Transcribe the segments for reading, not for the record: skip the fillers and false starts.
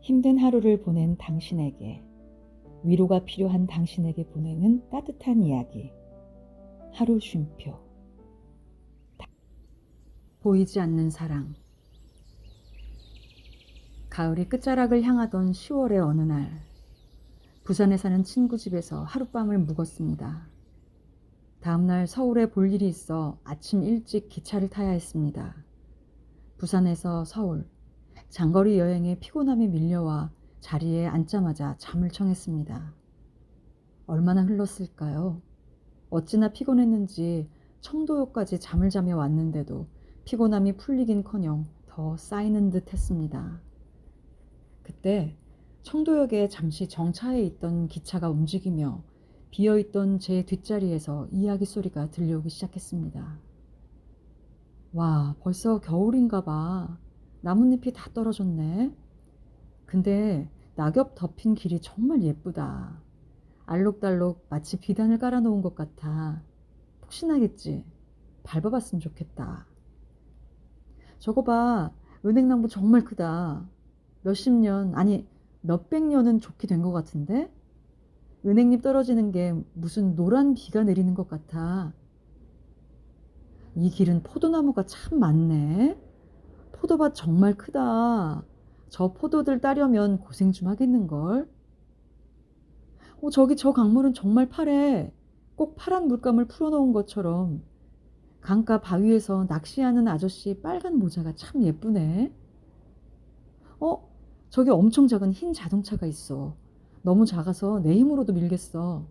힘든 하루를 보낸 당신에게, 위로가 필요한 당신에게 보내는 따뜻한 이야기. 하루 쉼표. 보이지 않는 사랑. 가을이 끝자락을 향하던 10월의 어느 날, 부산에 사는 친구 집에서 하룻밤을 묵었습니다. 다음날 서울에 볼 일이 있어 아침 일찍 기차를 타야 했습니다. 부산에서 서울, 장거리 여행에 피곤함이 밀려와 자리에 앉자마자 잠을 청했습니다. 얼마나 흘렀을까요? 어찌나 피곤했는지 청도역까지 잠을 자며 왔는데도 피곤함이 풀리긴커녕 더 쌓이는 듯 했습니다. 그때 청도역에 잠시 정차해 있던 기차가 움직이며 비어있던 제 뒷자리에서 이야기 소리가 들려오기 시작했습니다. 와, 벌써 겨울인가 봐. 나뭇잎이 다 떨어졌네. 근데 낙엽 덮인 길이 정말 예쁘다. 알록달록 마치 비단을 깔아놓은 것 같아. 푹신하겠지? 밟아봤으면 좋겠다. 저거 봐. 은행나무 정말 크다. 몇십 년, 아니 몇백 년은 좋게 된 것 같은데? 은행잎 떨어지는 게 무슨 노란 비가 내리는 것 같아. 이 길은 포도나무가 참 많네. 포도밭 정말 크다. 저 포도들 따려면 고생 좀 하겠는걸. 저기 저 강물은 정말 파래. 꼭 파란 물감을 풀어놓은 것처럼. 강가 바위에서 낚시하는 아저씨 빨간 모자가 참 예쁘네. 어? 저기 엄청 작은 흰 자동차가 있어. 너무 작아서 내 힘으로도 밀겠어.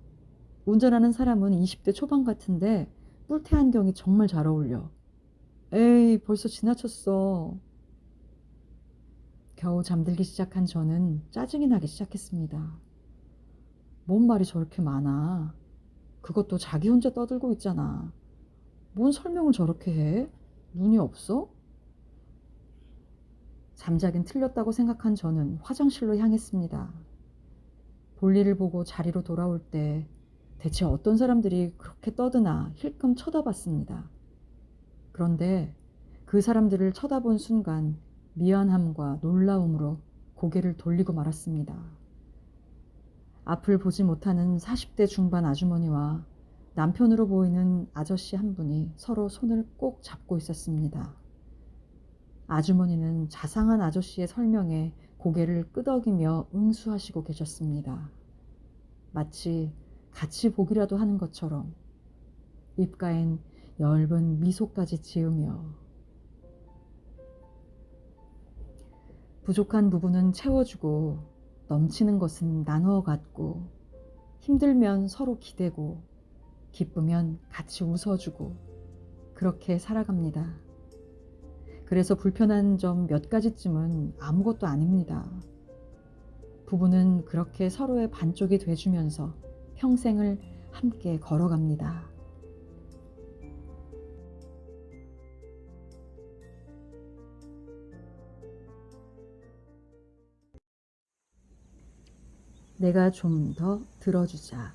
운전하는 사람은 20대 초반 같은데 뿔테 안경이 정말 잘 어울려. 에이, 벌써 지나쳤어. 겨우 잠들기 시작한 저는 짜증이 나기 시작했습니다. 뭔 말이 저렇게 많아. 그것도 자기 혼자 떠들고 있잖아. 뭔 설명을 저렇게 해? 눈이 없어? 잠자긴 틀렸다고 생각한 저는 화장실로 향했습니다. 볼일을 보고 자리로 돌아올 때 대체 어떤 사람들이 그렇게 떠드나 힐끔 쳐다봤습니다. 그런데 그 사람들을 쳐다본 순간 미안함과 놀라움으로 고개를 돌리고 말았습니다. 앞을 보지 못하는 40대 중반 아주머니와 남편으로 보이는 아저씨 한 분이 서로 손을 꼭 잡고 있었습니다. 아주머니는 자상한 아저씨의 설명에 고개를 끄덕이며 응수하시고 계셨습니다. 마치 같이 보기라도 하는 것처럼 입가엔 엷은 미소까지 지으며 부족한 부분은 채워주고 넘치는 것은 나누어 갖고 힘들면 서로 기대고 기쁘면 같이 웃어주고 그렇게 살아갑니다. 그래서 불편한 점 몇 가지쯤은 아무것도 아닙니다. 부부는 그렇게 서로의 반쪽이 돼주면서 평생을 함께 걸어갑니다. 내가 좀 더 들어주자.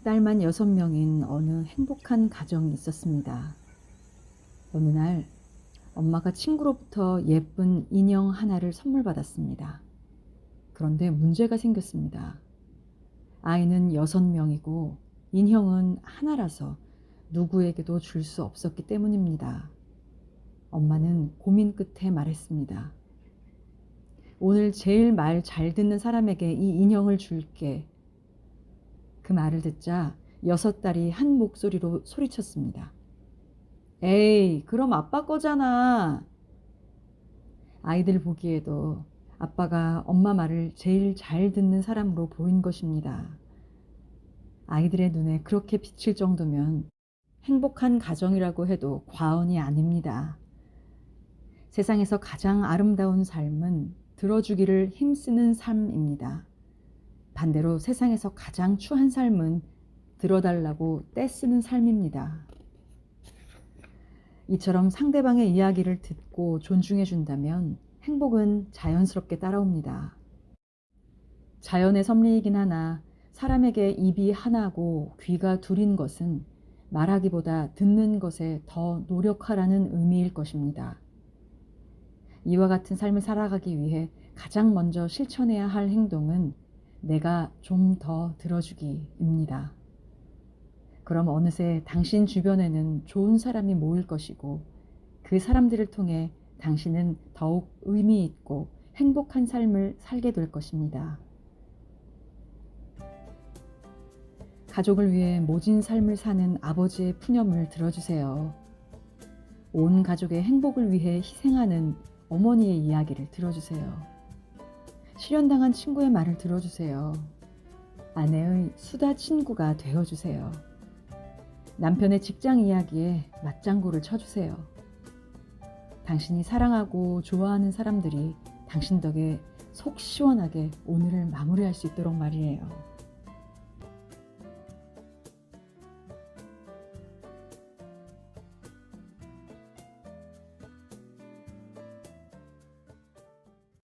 딸만 6명인 어느 행복한 가정이 있었습니다. 어느 날 엄마가 친구로부터 예쁜 인형 하나를 선물 받았습니다. 그런데 문제가 생겼습니다. 아이는 6명이고 인형은 하나라서 누구에게도 줄 수 없었기 때문입니다. 엄마는 고민 끝에 말했습니다. 오늘 제일 말 잘 듣는 사람에게 이 인형을 줄게. 그 말을 듣자 6딸이 한 목소리로 소리쳤습니다. 에이, 그럼 아빠 거잖아. 아이들 보기에도 아빠가 엄마 말을 제일 잘 듣는 사람으로 보인 것입니다. 아이들의 눈에 그렇게 비칠 정도면 행복한 가정이라고 해도 과언이 아닙니다. 세상에서 가장 아름다운 삶은 들어주기를 힘쓰는 삶입니다. 반대로 세상에서 가장 추한 삶은 들어달라고 떼쓰는 삶입니다. 이처럼 상대방의 이야기를 듣고 존중해 준다면 행복은 자연스럽게 따라옵니다. 자연의 섭리이긴 하나 사람에게 입이 하나고 귀가 둘인 것은 말하기보다 듣는 것에 더 노력하라는 의미일 것입니다. 이와 같은 삶을 살아가기 위해 가장 먼저 실천해야 할 행동은 내가 좀 더 들어주기입니다. 그럼 어느새 당신 주변에는 좋은 사람이 모일 것이고 그 사람들을 통해 당신은 더욱 의미 있고 행복한 삶을 살게 될 것입니다. 가족을 위해 모진 삶을 사는 아버지의 푸념을 들어주세요. 온 가족의 행복을 위해 희생하는 어머니의 이야기를 들어주세요. 실현당한 친구의 말을 들어주세요. 아내의 수다 친구가 되어주세요. 남편의 직장 이야기에 맞장구를 쳐주세요. 당신이 사랑하고 좋아하는 사람들이 당신 덕에 속 시원하게 오늘을 마무리할 수 있도록 말이에요.